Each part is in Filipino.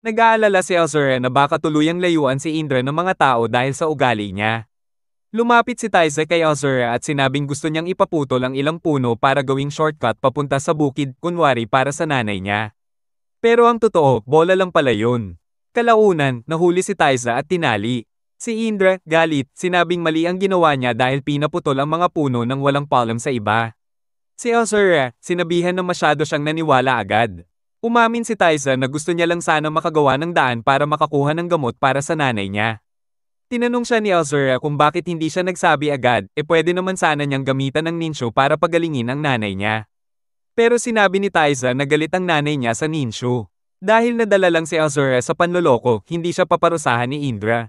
Nag-aalala si Azura na baka tuluyang layuan si Indra ng mga tao dahil sa ugali niya. Lumapit si Taiza kay Azura at sinabing gusto niyang ipaputol ang ilang puno para gawing shortcut papunta sa bukid, kunwari para sa nanay niya. Pero ang totoo, bola lang pala yun. Kalaunan, nahuli si Taiza at tinali. Si Indra, galit, sinabing mali ang ginawa niya dahil pinaputol ang mga puno nang walang paalam sa iba. Si Azura, sinabihan na masyado siyang naniwala agad. Umamin si Taiza na gusto niya lang sana makagawa ng daan para makakuha ng gamot para sa nanay niya. Tinanong siya ni Azura kung bakit hindi siya nagsabi agad, pwede naman sana niyang gamitan ng ninshu para pagalingin ang nanay niya. Pero sinabi ni Taiza na galit ang nanay niya sa ninshu. Dahil nadala lang si Azura sa panloloko, hindi siya paparusahan ni Indra.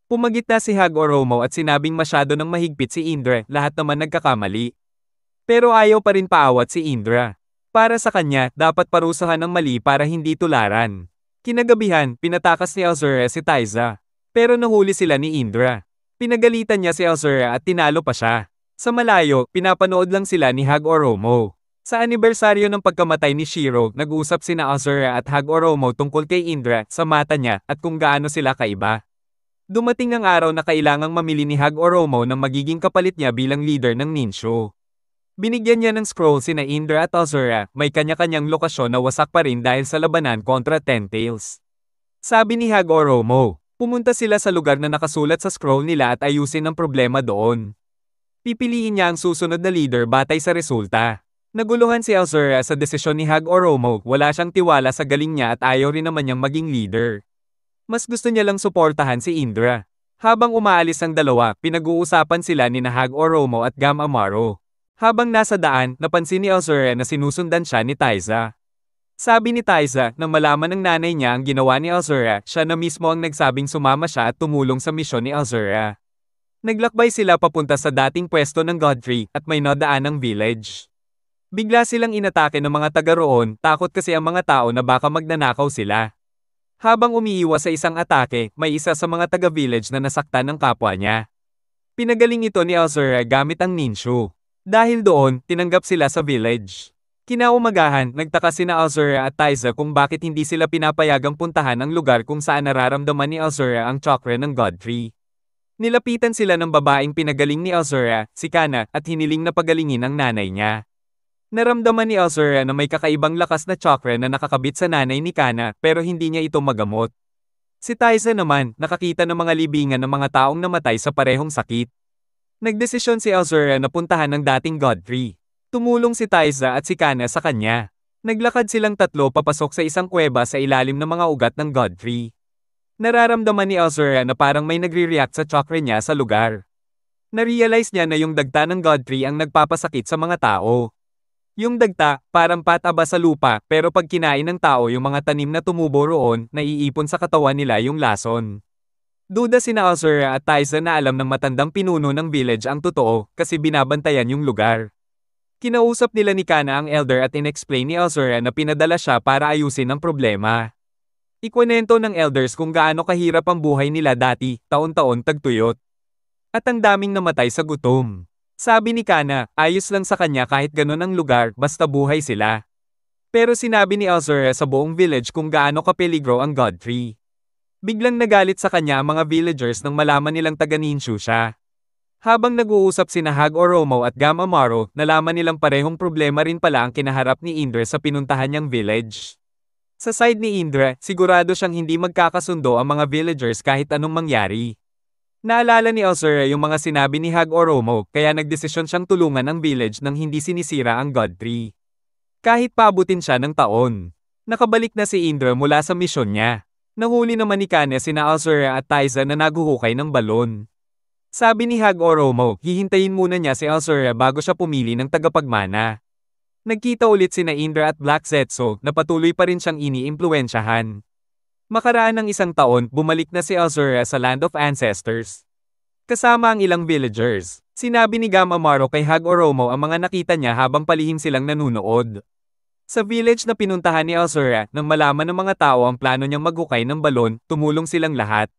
Pumagitna si Hag-Oromo at sinabing masyado nang mahigpit si Indra, lahat naman nagkakamali. Pero ayaw pa rin paawat si Indra. Para sa kanya, dapat parusahan ng mali para hindi tularan. Kinagabihan, pinatakas ni Azura si Taiza. Pero nahuli sila ni Indra. Pinagalitan niya si Azura at tinalo pa siya. Sa malayo, pinapanood lang sila ni Hag-Oromo. Sa anibersaryo ng pagkamatay ni Shiro, nag-usap sina Azura at Hag-Oromo tungkol kay Indra sa mata niya at kung gaano sila kaiba. Dumating ang araw na kailangang mamili ni Hag-Oromo ng magiging kapalit niya bilang leader ng ninshu. Binigyan niya ng scroll sina Indra at Azura, may kanya-kanyang lokasyon na wasak pa rin dahil sa labanan kontra Ten Tails. Sabi ni Hag-Oromo, pumunta sila sa lugar na nakasulat sa scroll nila at ayusin ang problema doon. Pipiliin niya ang susunod na leader batay sa resulta. Naguluhan si Azura sa desisyon ni Hag-Oromo, wala siyang tiwala sa galing niya at ayaw rin naman niyang maging leader. Mas gusto niya lang suportahan si Indra. Habang umaalis ang dalawa, pinag-uusapan sila ni Hag-Oromo at Gam Amaro. Habang nasa daan, napansin ni Azura na sinusundan siya ni Taiza. Sabi ni Taiza, nang malaman ng nanay niya ang ginawa ni Azura, siya na mismo ang nagsabing sumama siya at tumulong sa misyon ni Azura. Naglakbay sila papunta sa dating pwesto ng Godfrey at may nadaan ng village. Bigla silang inatake ng mga taga roon, takot kasi ang mga tao na baka magnanakaw sila. Habang umiiwas sa isang atake, may isa sa mga taga-village na nasaktan ng kapwa niya. Pinagaling ito ni Azura gamit ang ninshu. Dahil doon, tinanggap sila sa village. Kinaumagahan, nagtaka sina Azura at Taiza kung bakit hindi sila pinapayagang puntahan ang lugar kung saan nararamdaman ni Azura ang chakra ng Godfrey. Nilapitan sila ng babaeng pinagaling ni Azura, si Kana, at hiniling na pagalingin ang nanay niya. Naramdaman ni Azura na may kakaibang lakas na chakra na nakakabit sa nanay ni Kana pero hindi niya ito magamot. Si Taiza naman, nakakita ng mga libingan ng mga taong namatay sa parehong sakit. Nagdesisyon si Azura na puntahan ng dating Godfrey. Tumulong si Taiza at si Kana sa kanya. Naglakad silang tatlo papasok sa isang kuweba sa ilalim ng mga ugat ng Godfrey. Nararamdaman ni Azura na parang may nagre-react sa chakra niya sa lugar. Narealize niya na yung dagta ng Godfrey ang nagpapasakit sa mga tao. Yung dagta, parang pataba sa lupa, pero pag kinain ng tao yung mga tanim na tumubo roon, naiipon sa katawan nila yung lason. Duda sina Azura at Taiza na alam ng matandang pinuno ng village ang totoo, kasi binabantayan yung lugar. Kinausap nila ni Kana ang elder at inexplain ni Azura na pinadala siya para ayusin ang problema. Ikwento ng elders kung gaano kahirap ang buhay nila dati, taon-taon tagtuyot. At ang daming namatay sa gutom. Sabi ni Kana, ayos lang sa kanya kahit ganun ang lugar, basta buhay sila. Pero sinabi ni Azura sa buong village kung gaano kapeligro ang Godfrey. Biglang nagalit sa kanya ang mga villagers nang malaman nilang taga-ninshu siya. Habang nag-uusap sina Hag-Oromo at Gam Amaro, nalaman nilang parehong problema rin pala ang kinaharap ni Indra sa pinuntahan niyang village. Sa side ni Indra, sigurado siyang hindi magkakasundo ang mga villagers kahit anong mangyari. Naalala ni Azura yung mga sinabi ni Hag-Oromo, kaya nagdesisyon siyang tulungan ang village nang hindi sinisira ang Godfrey. Kahit paabutin siya ng taon. Nakabalik na si Indra mula sa misyon niya. Nahuli naman ni Kana sina Azura at Taiza na naguhukay ng balon. Sabi ni Hag-Oromo, hihintayin muna niya si Azura bago siya pumili ng tagapagmana. Nagkita ulit sina Indra at Black Zetsu na patuloy pa rin siyang iniimpluwensyahan. Makaraan ng isang taon, bumalik na si Azura sa Land of Ancestors. Kasama ang ilang villagers. Sinabi ni Gam Amaro kay Hag-Oromo ang mga nakita niya habang palihim silang nanunood. Sa village na pinuntahan ni Azura, nang malaman ng mga tao ang plano niyang maghukay ng balon, tumulong silang lahat.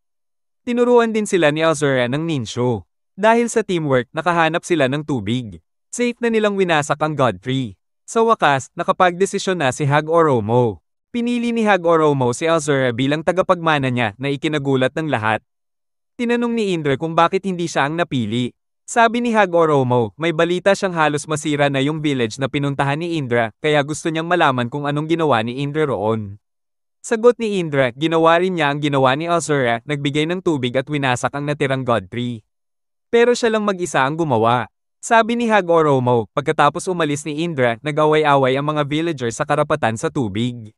Tinuruan din sila ni Azura ng ninshu. Dahil sa teamwork, nakahanap sila ng tubig. Safe na nilang winasak ang Godfrey. Sa wakas, nakapagdesisyon na si Hag-Oromo. Pinili ni Hag Oromo si Azura bilang tagapagmana niya na ikinagulat ng lahat. Tinanong ni Indra kung bakit hindi siya ang napili. Sabi ni Hag Oromo, may balita siyang halos masira na yung village na pinuntahan ni Indra, kaya gusto niyang malaman kung anong ginawa ni Indra roon. Sagot ni Indra, ginawa rin niya ang ginawa ni Azura, nagbigay ng tubig at winasak ang natirang god tree. Pero siya lang mag-isa ang gumawa. Sabi ni Hag Oromo, pagkatapos umalis ni Indra, nag-away-away ang mga villagers sa karapatan sa tubig.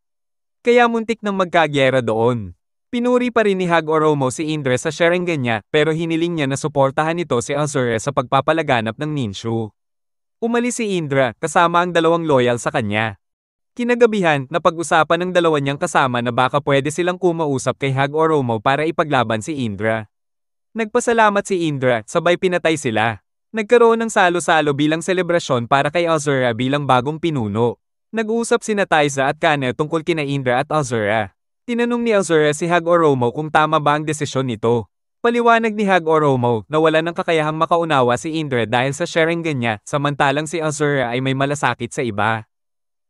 Kaya muntik nang magkagyera doon. Pinuri pa rin ni Hag Oromo si Indra sa Sharingan niya, pero hiniling niya na suportahan ito si Azura sa pagpapalaganap ng Ninshu. Umalis si Indra, kasama ang dalawang loyal sa kanya. Kinagabihan, napag-usapan ng dalawa niyang kasama na baka pwede silang kumausap kay Hag Oromo para ipaglaban si Indra. Nagpasalamat si Indra, sabay pinatay sila. Nagkaroon ng salo-salo bilang selebrasyon para kay Azura bilang bagong pinuno. Nag-uusap sina Taiza at Kane tungkol kina Indra at Azura. Tinanong ni Azura si Hag Oromo kung tama ba ang desisyon nito. Paliwanag ni Hag Oromo na wala ng kakayahang makaunawa si Indra dahil sa Sharingan niya, samantalang si Azura ay may malasakit sa iba.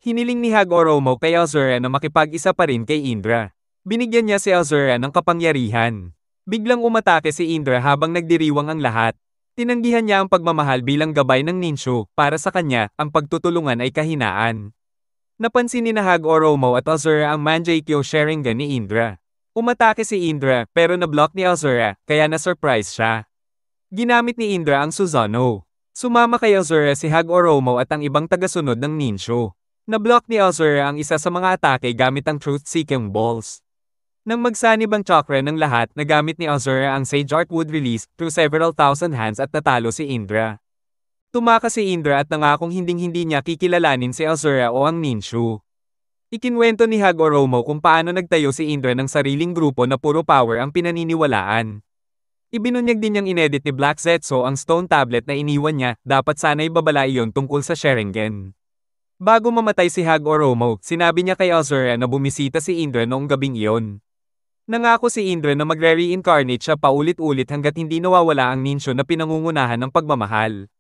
Hiniling ni Hag Oromo kay Azura na makipag-isa pa rin kay Indra. Binigyan niya si Azura ng kapangyarihan. Biglang umatake si Indra habang nagdiriwang ang lahat. Tinanggihan niya ang pagmamahal bilang gabay ng Ninshu, para sa kanya, ang pagtutulungan ay kahinaan. Napansin ni Hag Oromo at Azura ang Mangekyou Sharingan ni Indra. Umatake si Indra pero na-block ni Azura, kaya na-surprise siya. Ginamit ni Indra ang Susanoo. Sumama kay Azura si Hag Oromo at ang ibang tagasunod ng Ninshu. Na-block ni Azura ang isa sa mga atake gamit ang Truth-Seeking Balls. Nang magsanib ang chakra ng lahat, nagamit ni Azura ang Sage Art Wood release through several thousand hands at natalo si Indra. Tumakas si Indra at nangakong hinding-hindi niya kikilalanin si Azura o ang Ninshu. Ikinwento ni Hag Oromo kung paano nagtayo si Indra ng sariling grupo na puro power ang pinaniniwalaan. Ibinunyag din niyang inedit ni Black Zetsu ang stone tablet na iniwan niya, dapat sana'y babala iyon tungkol sa Sharingan. Bago mamatay si Hag Oromo, sinabi niya kay Azura na bumisita si Indra noong gabing iyon. Nangako si Indra na magre-reincarnate siya paulit-ulit hanggat hindi nawawala ang Ninshu na pinangungunahan ng pagmamahal.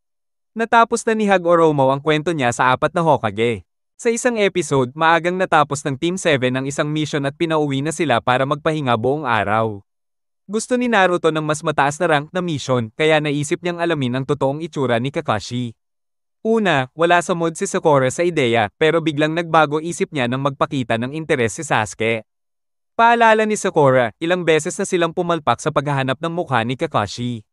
Natapos na ni Hag Oromo ang kwento niya sa 4 na Hokage. Sa isang episode, maagang natapos ng Team 7 ang isang mission at pinauwi na sila para magpahinga buong araw. Gusto ni Naruto ng mas mataas na rank na mission, kaya naisip niyang alamin ang totoong itsura ni Kakashi. Una, wala sa mood si Sakura sa ideya, pero biglang nagbago isip niya nang magpakita ng interes si Sasuke. Paalala ni Sakura, ilang beses na silang pumalpak sa paghahanap ng mukha ni Kakashi.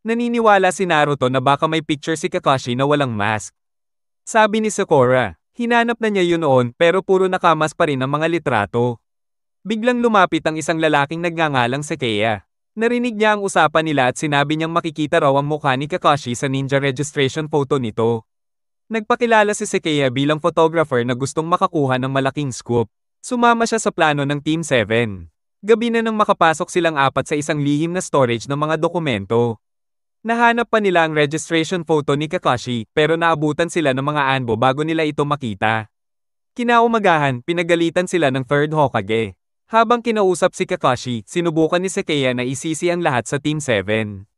Naniniwala si Naruto na baka may picture si Kakashi na walang mask. Sabi ni Sakura, hinanap na niya yun noon pero puro nakamas pa rin ang mga litrato. Biglang lumapit ang isang lalaking nagngangalang Seiya. Narinig niya ang usapan nila at sinabi niyang makikita raw ang mukha ni Kakashi sa ninja registration photo nito. Nagpakilala si Seiya bilang photographer na gustong makakuha ng malaking scoop. Sumama siya sa plano ng Team 7. Gabi na nang makapasok silang 4 sa isang lihim na storage ng mga dokumento. Nahanap pa nila ang registration photo ni Kakashi, pero naabutan sila ng mga anbo bago nila ito makita. Kinaumagahan, pinagalitan sila ng 3rd Hokage. Habang kinausap si Kakashi, sinubukan ni Seiya na isisi ang lahat sa Team 7.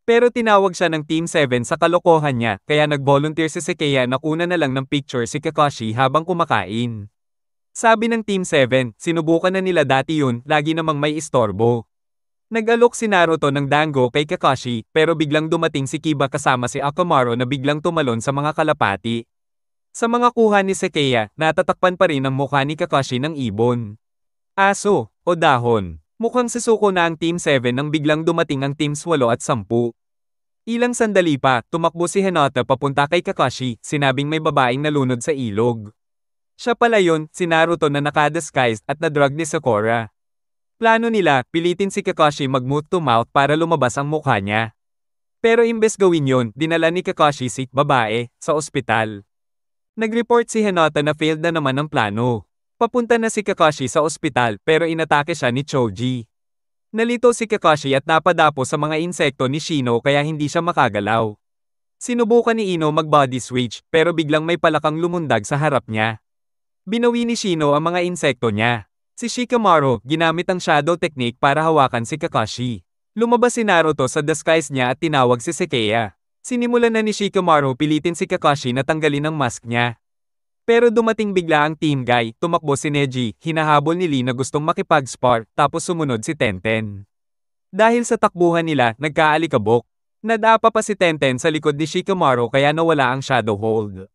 Pero tinawag siya ng Team 7 sa kalokohan niya, kaya nag-volunteer si Seiya na kuna na lang ng picture si Kakashi habang kumakain. Sabi ng Team 7, sinubukan na nila dati yun, lagi namang may istorbo. Nag-alok si Naruto ng dango kay Kakashi, pero biglang dumating si Kiba kasama si Akamaru na biglang tumalon sa mga kalapati. Sa mga kuha ni Seiya, natatakpan pa rin ang mukha ni Kakashi ng ibon. Aso, o dahon. Mukhang sisuko na ang Team 7 nang biglang dumating ang Teams 8 at 10. Ilang sandali pa, tumakbo si Hinata papunta kay Kakashi, sinabing may babaeng nalunod sa ilog. Siya pala yun, si Naruto na nakadisguised at na-drug ni Sakura. Plano nila, pilitin si Kakashi mag-mouth to mouth para lumabas ang mukha niya. Pero imbes gawin yun, dinala ni Kakashi si babae sa ospital. Nag-report si Hinata na failed na naman ang plano. Papunta na si Kakashi sa ospital pero inatake siya ni Choji. Nalito si Kakashi at napadapo sa mga insekto ni Shino kaya hindi siya makagalaw. Sinubukan ni Ino mag-body switch pero biglang may palakang lumundag sa harap niya. Binawi ni Shino ang mga insekto niya. Si Shikamaru, ginamit ang shadow technique para hawakan si Kakashi. Lumabas si Naruto sa disguise niya at tinawag si Seiya. Sinimulan na ni Shikamaru pilitin si Kakashi na tanggalin ang mask niya. Pero dumating bigla ang team guy, tumakbo si Neji, hinahabol ni Lee na gustong makipag-spar, tapos sumunod si Tenten. Dahil sa takbuhan nila, nagkaalikabok. Nadapa pa si Tenten sa likod ni Shikamaru kaya nawala ang Shadow Hold.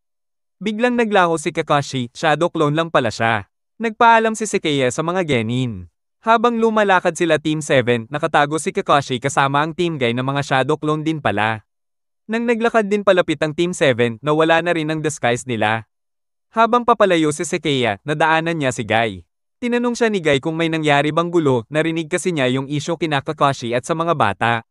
Biglang naglaho si Kakashi, Shadow Clone lang pala siya. Nagpaalam si Seiya sa mga genin. Habang lumalakad sila Team 7, nakatago si Kakashi kasama ang team guy na mga Shadow Clone din pala. Nang naglakad din palapit ang Team 7, nawala na rin ang disguise nila. Habang papalayo si Seiya, nadaanan niya si Guy. Tinanong siya ni Guy kung may nangyari bang gulo, narinig kasi niya yung issue kina Kakashi at sa mga bata.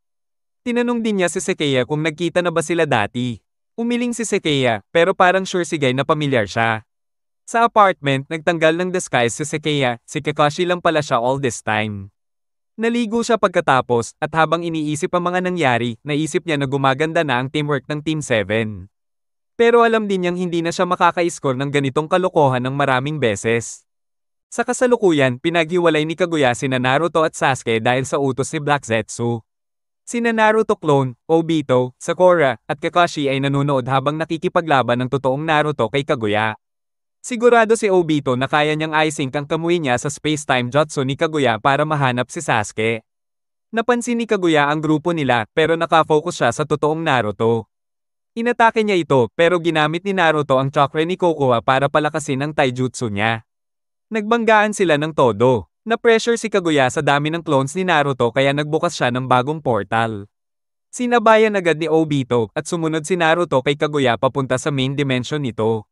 Tinanong din niya si Seiya kung nagkita na ba sila dati. Umiling si Seiya, pero parang sure si Guy na pamilyar siya. Sa apartment, nagtanggal ng disguise si Seiya, si Kakashi lang pala siya all this time. Naligo siya pagkatapos, at habang iniisip ang mga nangyari, naisip niya na gumaganda na ang teamwork ng Team 7. Pero alam din niyang hindi na siya makaka-score ng ganitong kalokohan ng maraming beses. Sa kasalukuyan, pinaghiwalay ni Kaguya sina Naruto at Sasuke dahil sa utos ni Black Zetsu. Sina Naruto clone, Obito, Sakura, at Kakashi ay nanonood habang nakikipaglaban ng totoong Naruto kay Kaguya. Sigurado si Obito na kaya niyang i-sync ang kamui niya sa space-time jutsu ni Kaguya para mahanap si Sasuke. Napansin ni Kaguya ang grupo nila pero nakafocus siya sa totoong Naruto. Inatake niya ito pero ginamit ni Naruto ang chakra ni Kokoa para palakasin ang taijutsu niya. Nagbanggaan sila ng todo. Na-pressure si Kaguya sa dami ng clones ni Naruto kaya nagbukas siya ng bagong portal. Sinabayan agad ni Obito at sumunod si Naruto kay Kaguya papunta sa main dimension nito.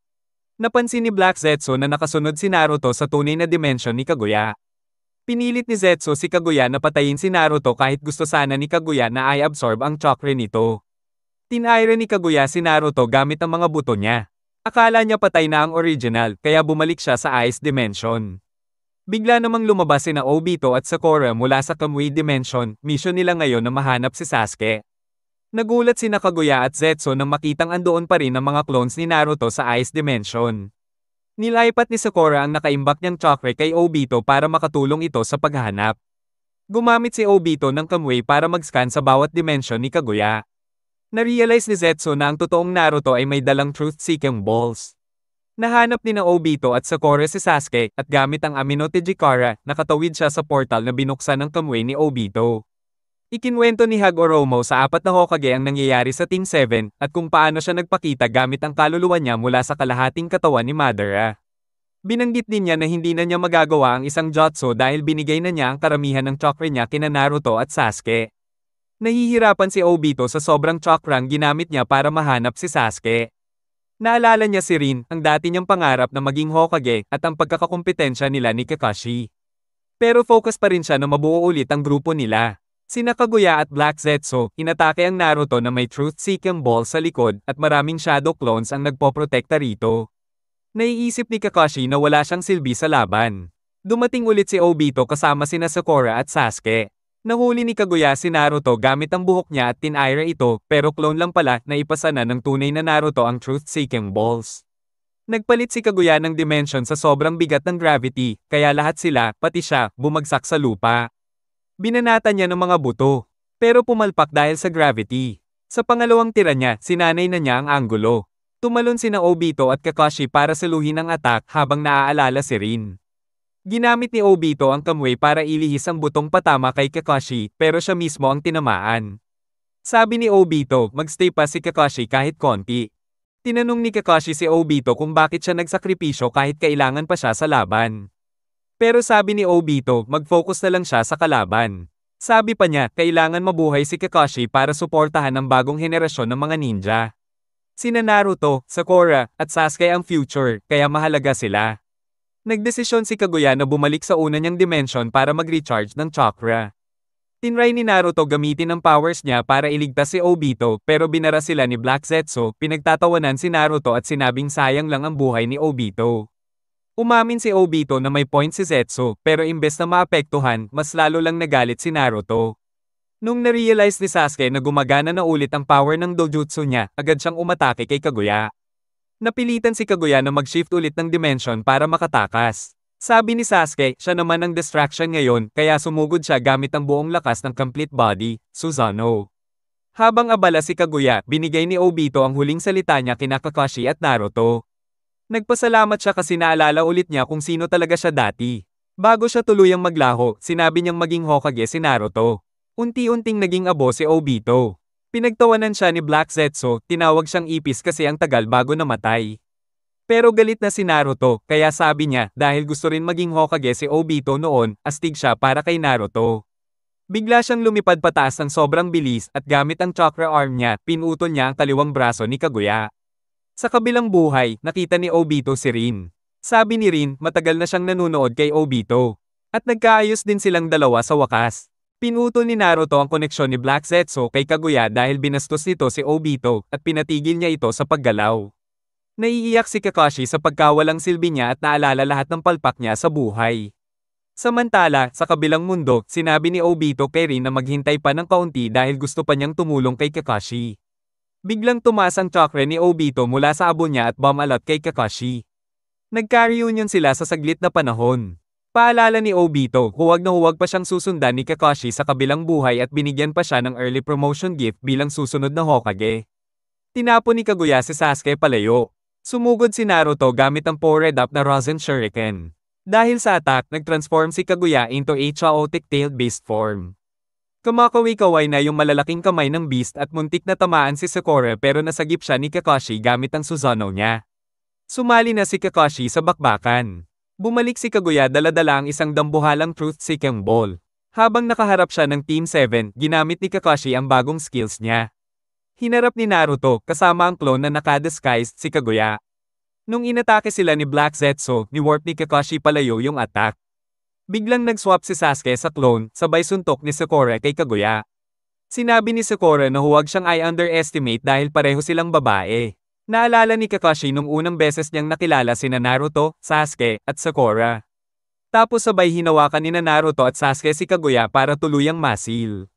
Napansin ni Black Zetsu na nakasunod si Naruto sa tunay na dimension ni Kaguya. Pinilit ni Zetsu si Kaguya na patayin si Naruto kahit gusto sana ni Kaguya na i-absorb ang chakra nito. Tinaira ni Kaguya si Naruto gamit ang mga buto niya. Akala niya patay na ang original kaya bumalik siya sa Ice Dimension. Bigla namang lumabas sina Obito at Sakura mula sa Kamui Dimension, mission nila ngayon na mahanap si Sasuke. Nagulat sina Kaguya at Zetsu nang makitang andoon pa rin ang mga clones ni Naruto sa Ice Dimension. Nilaipat ni Sakura ang nakaimbak niyang chakra kay Obito para makatulong ito sa paghahanap. Gumamit si Obito ng Kamui para mag-scan sa bawat dimension ni Kaguya. Na-realize ni Zetsu na ang totoong Naruto ay may dalang truth-seeking balls. Nahanap ni na Obito at Sakura si Sasuke at gamit ang Amino-Tejikara, nakatawid siya sa portal na binuksan ng kamui ni Obito. Ikinwento ni Hagoromo sa 4 na Hokage ang nangyayari sa Team 7 at kung paano siya nagpakita gamit ang kaluluwa niya mula sa kalahating katawan ni Madara. Binanggit din niya na hindi na niya magagawa ang isang jutsu dahil binigay na niya ang karamihan ng chakra niya kina Naruto at Sasuke. Nahihirapan si Obito sa sobrang chakrang ginamit niya para mahanap si Sasuke. Naalala niya si Rin, ang dati niyang pangarap na maging Hokage at ang pagkakakompetensya nila ni Kakashi. Pero focus pa rin siya na mabuo ulit ang grupo nila. Sina Kaguya at Black Zetsu, inatake ang Naruto na may truth-seeking ball sa likod at maraming shadow clones ang nagpoprotekta rito. Naiisip ni Kakashi na wala siyang silbi sa laban. Dumating ulit si Obito kasama sina Sakura at Sasuke. Nahuli ni Kaguya si Naruto gamit ang buhok niya at tinaira ito, pero clone lang pala na ipasa na ng tunay na Naruto ang truth-seeking balls. Nagpalit si Kaguya ng dimension sa sobrang bigat ng gravity, kaya lahat sila, pati siya, bumagsak sa lupa. Binanata niya ng mga buto, pero pumalpak dahil sa gravity. Sa pangalawang tira niya, sinanay na niya ang anggulo. Tumalon sina Obito at Kakashi para saluhin ang attack habang naaalala si Rin. Ginamit ni Obito ang kamui para ilihis ang butong patama kay Kakashi, pero siya mismo ang tinamaan. Sabi ni Obito, magstay pa si Kakashi kahit konti. Tinanong ni Kakashi si Obito kung bakit siya nagsakripisyo kahit kailangan pa siya sa laban. Pero sabi ni Obito, mag-focus na lang siya sa kalaban. Sabi pa niya, kailangan mabuhay si Kakashi para suportahan ang bagong henerasyon ng mga ninja. Sina Naruto, Sakura, at Sasuke ang future, kaya mahalaga sila. Nagdesisyon si Kaguya na bumalik sa una niyang dimension para mag-recharge ng chakra. Tinry ni Naruto gamitin ang powers niya para iligtas si Obito pero binara sila ni Black Zetsu, pinagtatawanan si Naruto at sinabing sayang lang ang buhay ni Obito. Umamin si Obito na may point si Zetsu pero imbes na maapektuhan, mas lalo lang nagalit si Naruto. Nung na-realize ni Sasuke na gumagana na ulit ang power ng dojutsu niya, agad siyang umatake kay Kaguya. Napilitan si Kaguya na mag-shift ulit ng dimension para makatakas. Sabi ni Sasuke, siya naman ang distraction ngayon, kaya sumugod siya gamit ang buong lakas ng complete body, Susanoo. Habang abala si Kaguya, binigay ni Obito ang huling salita niya kina Kakashi at Naruto. Nagpasalamat siya kasi naalala ulit niya kung sino talaga siya dati. Bago siya tuluyang maglaho, sinabi niyang maging Hokage si Naruto. Unti-unting naging abo si Obito. Pinagtawanan siya ni Black Zetsu, tinawag siyang ipis kasi ang tagal bago namatay. Pero galit na si Naruto, kaya sabi niya, dahil gusto rin maging Hokage si Obito noon, astig siya para kay Naruto. Bigla siyang lumipad pataas ng sobrang bilis at gamit ang chakra arm niya, pinutol niya ang kaliwang braso ni Kaguya. Sa kabilang buhay, nakita ni Obito si Rin. Sabi ni Rin, matagal na siyang nanunood kay Obito. At nagkaayos din silang dalawa sa wakas. Pinutol ni Naruto ang koneksyon ni Black Zetsu kay Kaguya dahil binastos nito si Obito at pinatigil niya ito sa paggalaw. Naiiyak si Kakashi sa pagkawalang silbi niya at naalala lahat ng palpak niya sa buhay. Samantala, sa kabilang mundo, sinabi ni Obito kay Rin na maghintay pa ng kaunti dahil gusto pa niyang tumulong kay Kakashi. Biglang tumaas ang chakra ni Obito mula sa abo niya at bumalot kay Kakashi. Nagka-reunion sila sa saglit na panahon. Paalala ni Obito, huwag na huwag pa siyang susundan ni Kakashi sa kabilang buhay at binigyan pa siya ng early promotion gift bilang susunod na Hokage. Tinapon ni Kaguya si Sasuke palayo. Sumugod si Naruto gamit ang powered up na Rasen Shuriken. Dahil sa attack, nag-transform si Kaguya into a chaotic-tailed beast form. Kumakawi-kaway na yung malalaking kamay ng beast at muntik na tamaan si Sakura pero nasagip siya ni Kakashi gamit ang Susanoo niya. Sumali na si Kakashi sa bakbakan. Bumalik si Kaguya dala-dala ang isang dambuhalang truth-seeking ball. Habang nakaharap siya ng Team 7, ginamit ni Kakashi ang bagong skills niya. Hinarap ni Naruto, kasama ang clone na naka-disguised si Kaguya. Nung inatake sila ni Black Zetsu, ni-warp ni Kakashi palayo yung attack. Biglang nag-swap si Sasuke sa clone, sabay suntok ni Sakura kay Kaguya. Sinabi ni Sakura na huwag siyang i-underestimate dahil pareho silang babae. Naalala ni Kakashi nung unang beses niyang nakilala sina Naruto, Sasuke, at Sakura. Tapos sabay hinawakan ni Naruto at Sasuke si Kaguya para tuluyang masil.